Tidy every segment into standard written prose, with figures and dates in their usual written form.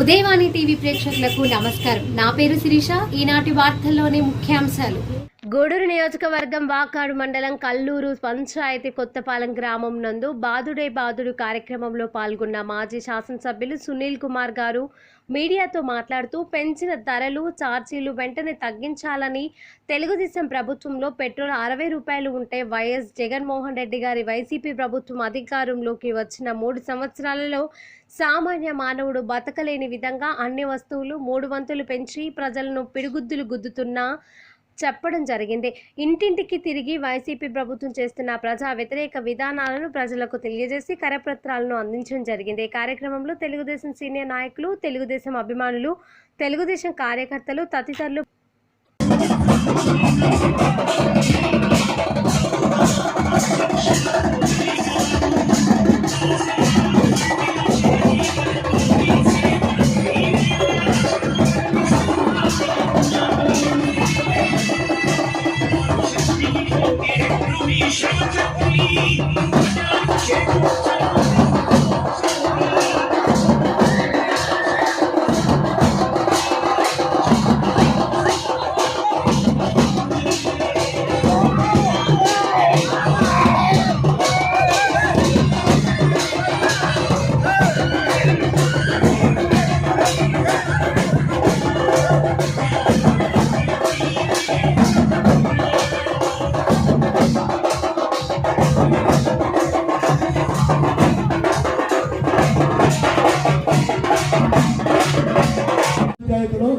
Udayavani TV ప్రేక్షకులకు నమస్కారం. నా పేరు శిరీష. ఈనాటి వార్తల్లోని ముఖ్యాంశాలు. గూడూరు నియోజకవర్గం వాకాడు మండలం కల్లూరు పంచాయతీ కొత్తపాలెం గ్రామం నందు బాదుడే బాదుడు కార్యక్రమంలో పాల్గొన్న మాజీ శాసనసభ్యులు సునీల్ కుమార్ గారు మీడియాతో మాట్లాడుతూ పెంచిన ధరలు ఛార్జీలు వెంటనే తగ్గించాలని, తెలుగుదేశం ప్రభుత్వంలో పెట్రోల్ 60 రూపాయలు ఉంటే వైఎస్ జగన్మోహన్ రెడ్డి గారి వైసీపీ ప్రభుత్వం అధికారంలోకి వచ్చిన 3 సంవత్సరాలలో సామాన్య మానవుడు బతకలేని విధంగా అన్ని వస్తువులు 3 వంతులు పెంచి ప్రజలను పిడిగుద్దులు గుద్దుతున్నా చెప్పడం జరిగింది. ఇంటింటికి తిరిగి వైసీపీ ప్రభుత్వం చేస్తున్న ప్రజా వ్యతిరేక విధానాలను ప్రజలకు తెలియజేసి కరపత్రాలను అందించడం జరిగింది. ఈ కార్యక్రమంలో తెలుగుదేశం సీనియర్ నాయకులు, తెలుగుదేశం అభిమానులు, తెలుగుదేశం కార్యకర్తలు తదితరులు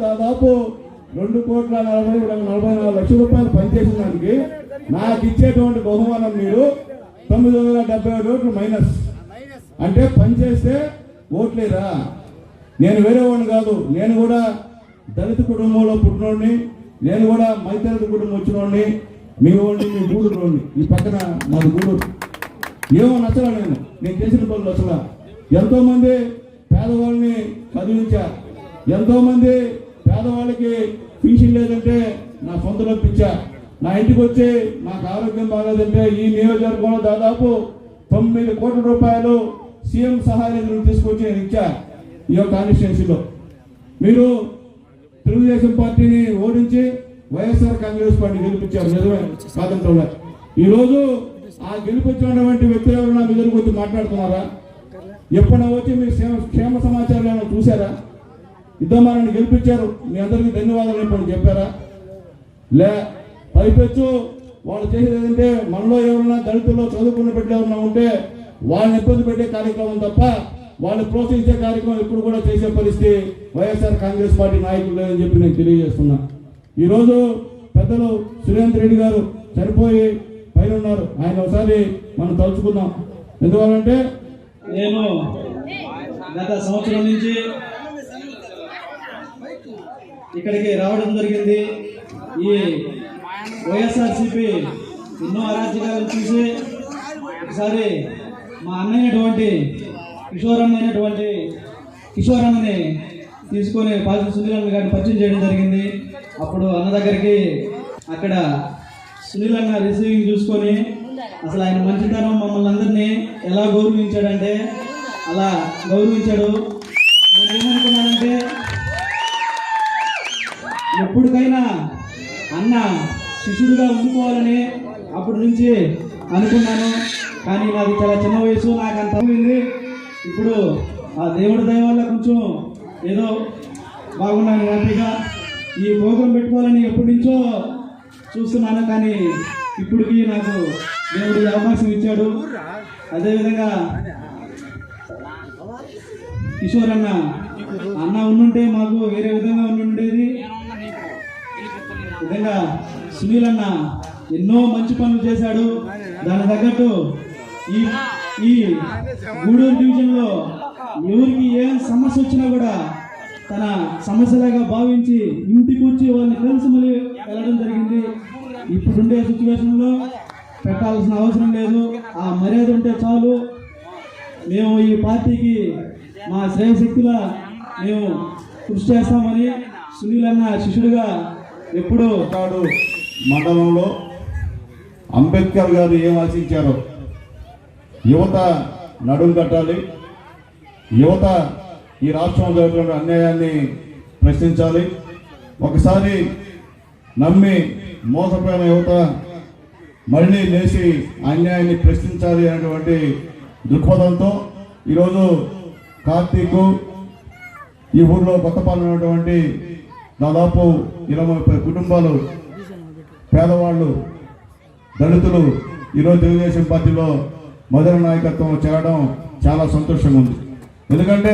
దాదాపు 2,44,00,000 రూపాయలు పనిచేసిన దానికి నాకు ఇచ్చేటువంటి బహుమానం మీరు 977 ఓట్లు మైనస్. అంటే పనిచేస్తే ఓట్లేరా? నేను వేరే వాడిని కాదు, నేను కూడా దళిత కుటుంబంలో పుట్టినోడిని, నేను కూడా మైతరిత కుటుంబం వచ్చినోడిని, మీ వాడిని, మీ గూడూరుని. ఈ పక్కన మాది గూడూరు. ఏమో నచ్చలా, నేను చేసిన పనులు అసలు. ఎంతోమంది పేదవాళ్ళని చదివించా, ఎంతోమంది పేదవాళ్ళకి పింఛన్ లేదంటే నా సొంత డబ్బిచ్చా. నా ఇంటికి వచ్చి నాకు ఆరోగ్యం బాగాలేదంటే ఈ నియోజకవర్గంలో దాదాపు 9 కోట్ల రూపాయలు సీఎం సహాయ నిధులను తీసుకొచ్చి నేను ఇచ్చా. ఈ యొక్క కాన్స్టిట్యున్సీలో మీరు తెలుగుదేశం పార్టీని ఓడించి వైఎస్ఆర్ కాంగ్రెస్ పార్టీ గెలిపించారు. నిజమే కాదంటే ఈరోజు ఆ గెలిపించినటువంటి వ్యక్తులు ఎవరు నా దగ్గరకు వచ్చి మాట్లాడుతున్నారా? ఎప్పుడైనా వచ్చి మీరు క్షేమ సమాచారం ఏమైనా చూసారా? ఇద్దమారని గెలిపించారు, మీ అందరికీ ధన్యవాదాలు ఎప్పుడు చెప్పారా? లే, పైపెచ్చు వాళ్ళు చేసేది ఏంటంటే మనలో ఎవరన్నా దళితుల్లో చదువుకున్న బిడ్డలు ఎవరన్నా ఉంటే వాళ్ళని ఇబ్బంది పెట్టే కార్యక్రమం తప్ప వాళ్ళు ప్రోత్సహించే కార్యక్రమం ఇప్పుడు కూడా చేసే పరిస్థితి వైఎస్ఆర్ కాంగ్రెస్ పార్టీ నాయకులు లేదని చెప్పి నేను తెలియజేస్తున్నా. ఈరోజు పెద్దలు సురేంద్ర రెడ్డి గారు చనిపోయి పైన ఉన్నారు, ఆయన ఒకసారి మనం తలుచుకుందాం. ఎందువల్లంటే నేను గత సంవత్సరం నుంచి ఇక్కడికి రావడం జరిగింది. ఈ వైఎస్ఆర్సీపీ ఎన్నో అరాచకాలను చూసి ఒకసారి మా అన్నయ్యటువంటి కిషోరన్నని తీసుకొని పాల్గొని సునీల్ గారిని పరిచయం చేయడం జరిగింది. అప్పుడు అన్న దగ్గరికి అక్కడ సునీల్ అన్న రిసీవింగ్ చూసుకొని అసలు ఆయన మంచితనం మమ్మల్ని అందరినీ ఎలా గౌరవించాడంటే అలా గౌరవించాడు. నేను ఏమనుకున్నానంటే ఎప్పటికైనా అన్న శిష్యుడిగా ఉండిపోవాలని అప్పటి నుంచి అనుకున్నాను. కానీ నాది చాలా చిన్న వయసు, నాకు అంత అయింది. ఇప్పుడు ఆ దేవుడి దయ వల్ల కొంచెం ఏదో బాగున్నాను, హ్యాపీగా. ఈ ప్రోగ్రాం పెట్టుకోవాలని ఎప్పటి నుంచో చూస్తున్నాను, కానీ ఇప్పటికీ నాకు దేవుడి అవకాశం ఇచ్చాడు. అదేవిధంగా కిషోర్ అన్న ఉండుంటే మాకు వేరే విధంగా ఉండేది. విధంగా సునీల్ అన్న ఎన్నో మంచి పనులు చేశాడు. దాని తగ్గట్టు ఈ గూడూరు డివిజన్లో ఎవరికి ఏ సమస్య వచ్చినా కూడా తన సమస్యలాగా భావించి ఇంటికి వచ్చి వాళ్ళని కలిసి మళ్ళీ వెళ్ళడం జరిగింది. ఇప్పుడుండే సిచ్యువేషన్లో పెట్టాల్సిన అవసరం లేదు, ఆ మర్యాద ఉంటే చాలు. మేము ఈ పార్టీకి మా శ్రేయశక్తిగా మేము కృషి చేస్తామని సునీల్ అన్న శిష్యుడిగా ఎప్పుడు మండలంలో అంబేద్కర్ గారు ఏం ఆశించారో యువత నడుం కట్టాలి, యువత ఈ రాష్ట్రంలో జరుగుతున్న అన్యాయాన్ని ప్రశ్నించాలి. ఒకసారి నమ్మి మోసపోయిన యువత మళ్ళీ లేచి అన్యాయాన్ని ప్రశ్నించాలి అనేటువంటి దృక్పథంతో ఈరోజు కార్తీకు ఈ ఊర్లో కొత్తపాలెం ఉన్నటువంటి దాదాపు 20-30 కుటుంబాలు, పేదవాళ్ళు, దళితులు ఈరోజు తెలుగుదేశం పార్టీలో మొదటి నాయకత్వం చేరడం చాలా సంతోషంగా ఉంది. ఎందుకంటే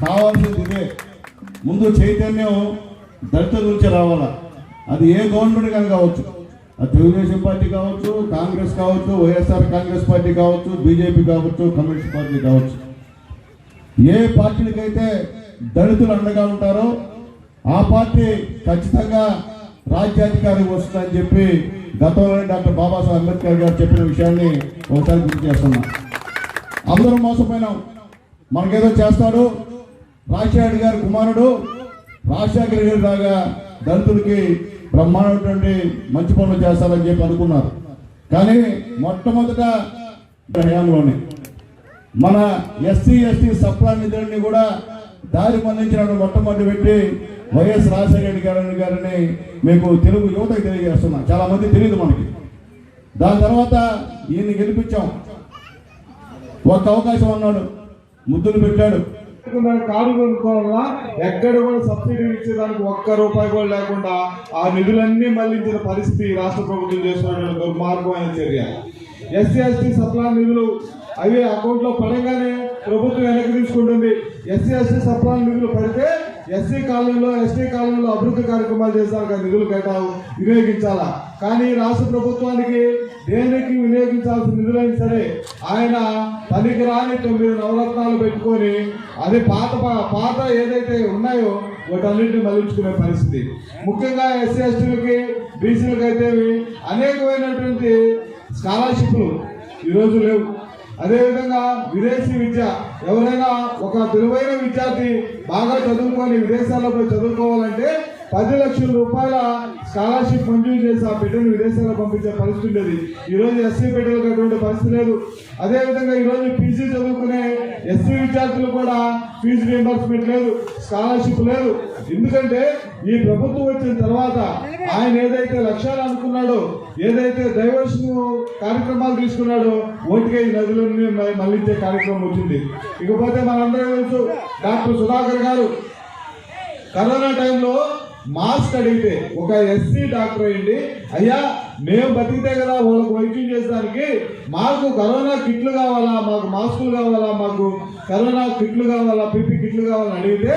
కావాల్సింది ఇదే. ముందు చైతన్యం దళితుల నుంచి రావాలా. అది ఏ గవర్నమెంట్ కానీ కావచ్చు, అది తెలుగుదేశం పార్టీ కావచ్చు, కాంగ్రెస్ కావచ్చు, వైఎస్ఆర్ కాంగ్రెస్ పార్టీ కావచ్చు, బీజేపీ కావచ్చు, కమ్యూనిస్ట్ పార్టీ కావచ్చు. ఏ పార్టీలకైతే దళితులు అండగా ఉంటారో ఆ పార్టీ ఖచ్చితంగా రాజ్యాధికారికి వస్తుందని చెప్పి గతంలోనే డాక్టర్ బాబాసాహెబ్ అంబేద్కర్ గారు చెప్పిన విషయాన్ని ఒకసారి గుర్తు చేస్తున్నా. అందరూ మోసపోయినాం. మనకేదో చేస్తాడు, రాజశేఖర గారి కుమారుడు రాజశేఖర గారి లాగా దళితులకి బ్రహ్మాండమైనటువంటి మంచి పనులు చేస్తారని చెప్పి అనుకున్నారు. కానీ మొట్టమొదట హయాంలోనే మన ఎస్సీ ఎస్టీ సప్లా నిధులని కూడా దారి మళ్లించిన మొట్టమొదటి పెట్టి వైఎస్ రాజశేఖర గారిని మీకు తెలుగు యువతకు తెలియజేస్తున్నా. చాలా మంది తెలియదు మనకి. దాని తర్వాత ఈయన్ని గెలిపించాం. ఒక అవకాశం అన్నాడు, ముద్దులు పెట్టాడు. కారు కొనుక్కోవాలా ఎక్కడ కూడా సబ్సిడీ ఇచ్చేదానికి ఒక్క రూపాయి కూడా లేకుండా ఆ నిధులన్నీ మళ్లించిన పరిస్థితి రాష్ట్ర ప్రభుత్వం చేస్తున్న దుర్మార్గమైన చర్య. ఎస్సీ ఎస్టీ సప్లా నిధులు అవి అకౌంట్లో పడగానే ప్రభుత్వం వెనక్కి తీసుకుంటుంది. ఎస్సీ ఎస్టీ సప్లా నిధులు పడితే ఎస్సీ కాలనీలో ఎస్టీ కాలనీలో అభివృద్ధి కార్యక్రమాలు చేశారు, నిధులు వినియోగించాలా. కానీ రాష్ట్ర ప్రభుత్వానికి దేనికి వినియోగించాల్సిన నిధులైనా సరే ఆయన పనికిరాని 9 నవరత్నాలు పెట్టుకొని అది పాత ఏదైతే ఉన్నాయో వాటన్నింటినీ మళ్లించుకునే పరిస్థితి. ముఖ్యంగా ఎస్సీ ఎస్టీలకి బీసీలకు అయితే అనేకమైనటువంటి స్కాలర్షిప్లు ఈరోజు లేవు. అదేవిధంగా విదేశీ విద్య, ఎవరైనా ఒక తెలివైన విద్యార్థి బాగా చదువుకొని విదేశాల్లో పోయి చదువుకోవాలంటే 10 లక్షల రూపాయల స్కాలర్షిప్ మంజూరు చేసి ఆ బిడ్డను విదేశాల్లో పంపించే పరిస్థితి ఉండేది. ఈరోజు ఎస్సీ బిడ్డలకు అటువంటి పరిస్థితి లేదు. అదేవిధంగా ఈరోజు పీజీ చదువుకునే ఎస్సీ విద్యార్థులు కూడా ఫీజు రియంబర్స్మెంట్ లేదు, స్కాలర్షిప్ లేదు. ఎందుకంటే ఈ ప్రభుత్వం వచ్చిన తర్వాత ఆయన ఏదైతే లక్ష్యాలు అనుకున్నాడో, ఏదైతే డైవర్షన్ కార్యక్రమాలు తీసుకున్నాడో ఓటికే ఈ నదులన్నీ మళ్లించే కార్యక్రమం వచ్చింది. ఇకపోతే మనందరం తెలుసు, డాక్టర్ సుధాకర్ గారు కరోనా టైంలో మాస్క్ అడిగితే ఒక ఎస్సీ డాక్టర్ అయ్యింది, అయ్యా మేము బతికితే కదా వాళ్ళకు వైద్యం చేసేదానికి, మాకు కరోనా కిట్లు కావాలా, మాకు మాస్కులు కావాలా, మాకు కరోనా కిట్లు కావాలా, పీపీ కిట్లు కావాలని అడిగితే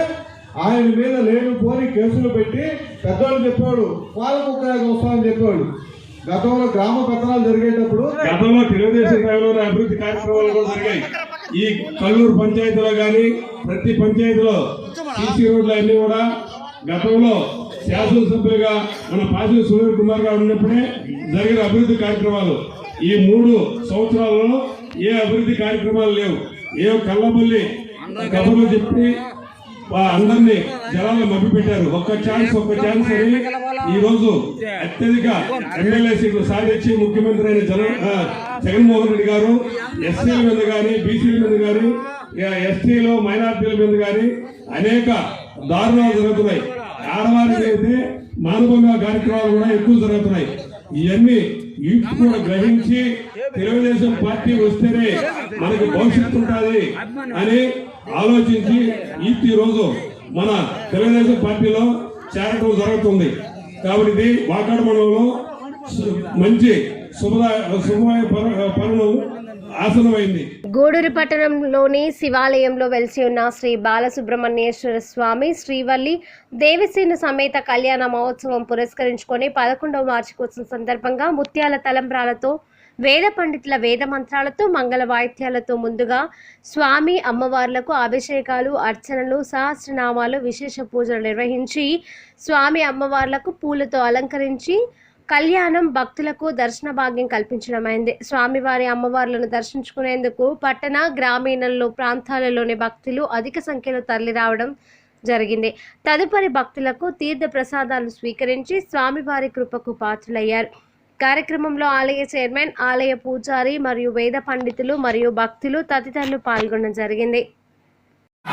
ఆయన మీద లేనిపోని కేసులు పెట్టి పెద్దవాళ్ళు చెప్పాడు వాళ్ళకు ఒక వస్తామని చెప్పాడు. గతంలో గ్రామ పెత్తనాలు జరిగేటప్పుడు గతంలో తెలుగుదేశం టైంలోనే అభివృద్ధి కార్యక్రమాలు కూడా జరిగాయి. ఈ కల్లూరు పంచాయతీలో కానీ ప్రతి పంచాయతీలో సీసీ రోడ్లు అన్ని కూడా గతంలో శాసనసభ్యులుగా మన పాసి సునీల్ కుమార్ గారు ఉన్నప్పుడే జరిగిన అభివృద్ధి కార్యక్రమాలు. ఈ 3 సంవత్సరాలలో ఏ అభివృద్ధి కార్యక్రమాలు లేవు. ఏ కళ్ళబల్లి కబుర్లు చెప్పి అందరినీ జనాలు మభ్యపెట్టారు. ఒక్క ఛాన్స్ అని ఈ రోజు అత్యధిక ఎమ్మెల్యే సీట్లు సాధించి ముఖ్యమంత్రి అయిన జగన్మోహన్ రెడ్డి గారు ఎస్సీల మీద కానీ బీసీల మీద కానీ ఎస్టీలో మైనార్టీల మీద కానీ అనేక దారుణాలు జరుగుతున్నాయి. ఆడవారికి అయితే మానవంగా కార్యక్రమాలు కూడా ఎక్కువ జరుగుతున్నాయి. ఇవన్నీ యూత్ కూడా గ్రహించి తెలుగుదేశం పార్టీ వస్తేనే మనకు భవిష్యత్తు ఉంటుంది అని ఆలోచించి ఈ రోజు మన తెలుగుదేశం పార్టీలో చేరటం జరుగుతుంది. కాబట్టి ఇది వాకాడు మండలంలో మంచి శుభమయ పనులు ఆసనమైంది. గూడూరు పట్టణంలోని శివాలయంలో వెలిసి ఉన్న శ్రీ బాలసుబ్రహ్మణ్యేశ్వర స్వామి శ్రీవల్లి దేవసేన సమేత కళ్యాణ మహోత్సవం పురస్కరించుకొని 11వ వార్షికోత్సవం సందర్భంగా ముత్యాల తలంబ్రాలతో వేద పండితుల వేద మంత్రాలతో మంగళ వాయిద్యాలతో ముందుగా స్వామి అమ్మవార్లకు అభిషేకాలు, అర్చనలు, సహస్రనామాలు, విశేష పూజలు నిర్వహించి స్వామి అమ్మవార్లకు పూలతో అలంకరించి కళ్యాణం భక్తులకు దర్శన భాగ్యం కల్పించడమైంది. స్వామివారి అమ్మవార్లను దర్శించుకునేందుకు పట్టణ గ్రామీణంలో ప్రాంతాలలోని భక్తులు అధిక సంఖ్యలో తరలిరావడం జరిగింది. తదుపరి భక్తులకు తీర్థ ప్రసాదాలు స్వీకరించి స్వామివారి కృపకు పాత్రులయ్యారు. కార్యక్రమంలో ఆలయ చైర్మన్, ఆలయ పూజారి మరియు వేద పండితులు మరియు భక్తులు తదితరులు పాల్గొనడం జరిగింది. ఇప్పుడు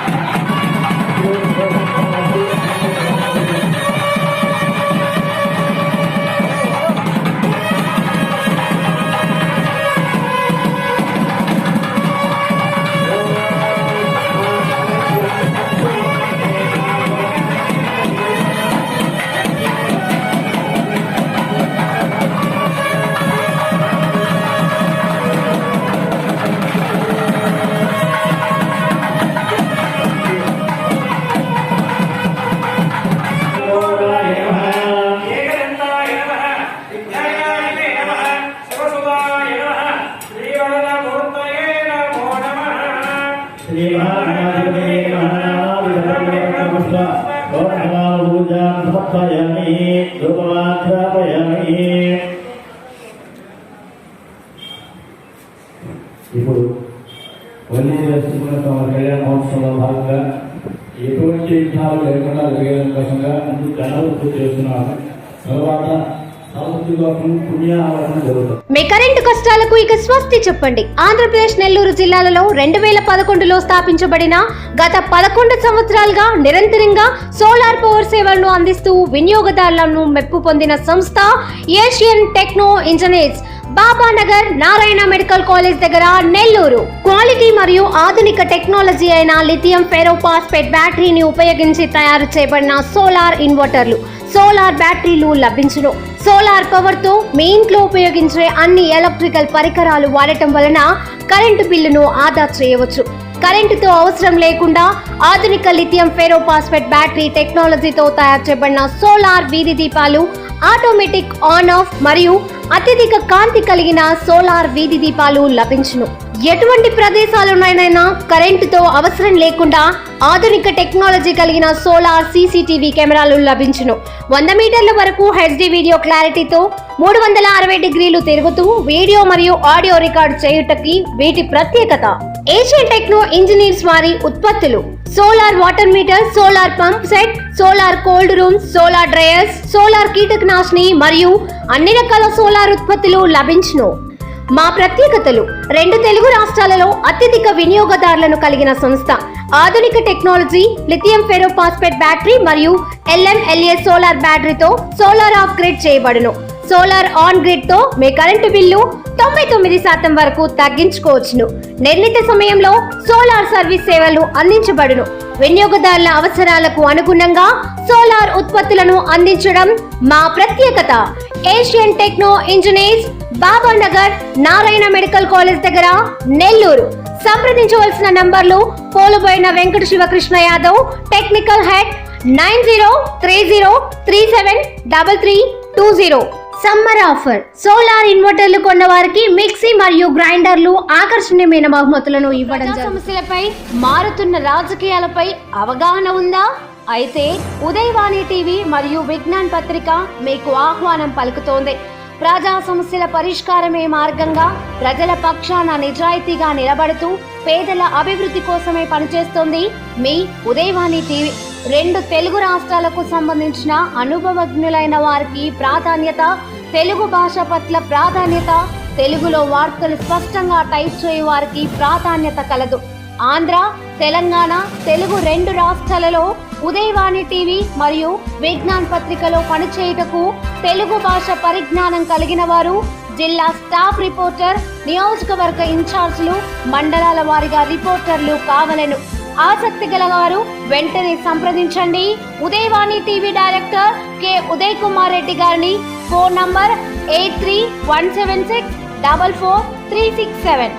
వల్లి చేస్తున్న కళ్యాణ మహోత్సవంలో భాగంగా ఎటువంటి విఘ్నాలు లేకుండా జరిగే కోసంగా ముందు జనవృత్తి చేస్తున్నాము. తర్వాత మీ కరెంటు కష్టాలకు ఇక స్వస్తి చెప్పండి. ఆంధ్రప్రదేశ్ నెల్లూరు జిల్లాలలో 2011లో స్థాపించబడిన గత 11 సంవత్సరాలుగా నిరంతరంగా సోలార్ పవర్ సేవలను అందిస్తూ వినియోగదారులను మెప్పు పొందిన సంస్థ Asian Techno Engineers, Babanagar Narayana medical college దగ్గర నెల్లూరు. క్వాలిటీ మరియు ఆధునిక టెక్నాలజీ అయిన లిథియం ఫెరోపాస్పేట్ బ్యాటరీని ఉపయోగించి తయారు చేయబడిన సోలార్ ఇన్వర్టర్లు, సోలార్ బ్యాటరీలు లభించును. సోలార్ పవర్ తో మీ ఇంట్లో ఉపయోగించే అన్ని ఎలక్ట్రికల్ పరికరాలు వాడటం వలన కరెంటు బిల్లును ఆదా చేయవచ్చు. కరెంటుతో అవసరం లేకుండా ఆధునిక లిథియం ఫెరోపాస్పేట్ బ్యాటరీ టెక్నాలజీతో తయారు చేయబడిన సోలార్ వీధి దీపాలు, ఆటోమేటిక్ ఆన్ ఆఫ్ మరియు అత్యధిక కాంతి కలిగిన సోలార్ వీధి దీపాలు లభించును. ఎటువంటి ప్రదేశాల్లోనైనా కరెంటుతో అవసరం లేకుండా ఆధునిక టెక్నాలజీ కలిగిన సోలార్ సీసీటీవీ కెమెరాలు లభించును. 100 మీటర్ల వరకు హెచ్డి వీడియో క్లారిటీతో 360 డిగ్రీలు తిరుగుతూ వీడియో మరియు ఆడియో రికార్డు చేయుటకి వీటి ప్రత్యేకత. ఏషియన్ టెక్నో ఇంజనీర్స్ వారి ఉత్పత్తులు: solar water meter, solar pump set, solar cold rooms, solar dryers, solar కీటకనాశిని మరియు అన్ని రకాల సోలార్ ఉత్పత్తులు లభించును. మా ప్రత్యేకతలు: 2 తెలుగు రాష్ట్రాలలో అత్యధిక వినియోగదారులను కలిగిన సంస్థ. ఆధునిక టెక్నాలజీ, లిథియం ఫెరోపాస్పేట్ బ్యాటరీ మరియు LMLA సోలార్ బ్యాటరీతో సోలార్ ఆఫ్ గ్రిడ్ చేయబడును. సోలార్ ఆన్ గ్రిడ్ తో మీ కరెంటు బిల్లు 99% వరకు తగ్గించుకోవచ్చును. నిర్ణీత సమయంలో సోలార్ సర్వీస్ సేవలు అందించబడును. వినియోగదారుల అవసరాలకు అనుగుణంగా సోలార్ ఉత్పత్తులను అందించడం మా ప్రత్యేకత. Asian Techno Engineers, Babanagar Narayana medical college దగ్గర నెల్లూరు. సంప్రదించవలసిన నంబర్లు: Poluboina Venkata Sivakrishna Yadav, technical head, 9030373320. Summer offer: solar ఇన్వర్టర్లు కొన్న వారికి మిక్సీ మరియు గ్రైండర్లు ఆకర్షణీయమైన బహుమతులను ఇవ్వడం. సమస్యలపై, మారుతున్న రాజకీయాలపై అవగాహన ఉందా? అయితే ఉదయవాణి టీవీ మరియు విజ్ఞాన్ పత్రిక మీకు ఆహ్వానం పలుకుతోంది. ప్రజా సమస్యల పరిష్కారమే మార్గంగా ప్రజల పక్షాన నిజాయితీగా నిలబడుతూ పేదల అభివృద్ధి కోసమే పనిచేస్తోంది మీ ఉదయవాణి టీవీ. 2 తెలుగు రాష్ట్రాలకు సంబంధించిన అనుభవజ్ఞులైన వారికి ప్రాధాన్యత, తెలుగు భాష పట్ల ప్రాధాన్యత, తెలుగులో వార్తలు స్పష్టంగా టైప్ చేయు వారికి ప్రాధాన్యత కలదు. ఆంధ్ర, తెలంగాణ, తెలుగు 2 రాష్ట్రాలలో ఉదయవాణి టీవీ మరియు విజ్ఞాన్ పత్రికలో పనిచేయుటకు తెలుగు భాష పరిజ్ఞానం కలిగిన వారు, జిల్లా స్టాఫ్ రిపోర్టర్, నియోజకవర్గ ఇన్ఛార్జీలు, మండలాల వారీగా రిపోర్టర్లు కావలెను. ఆసక్తి గలవారు వెంటనే సంప్రదించండి. Udayavani TV director K Uday Kumar Reddy గారిని. Phone number 8317644367.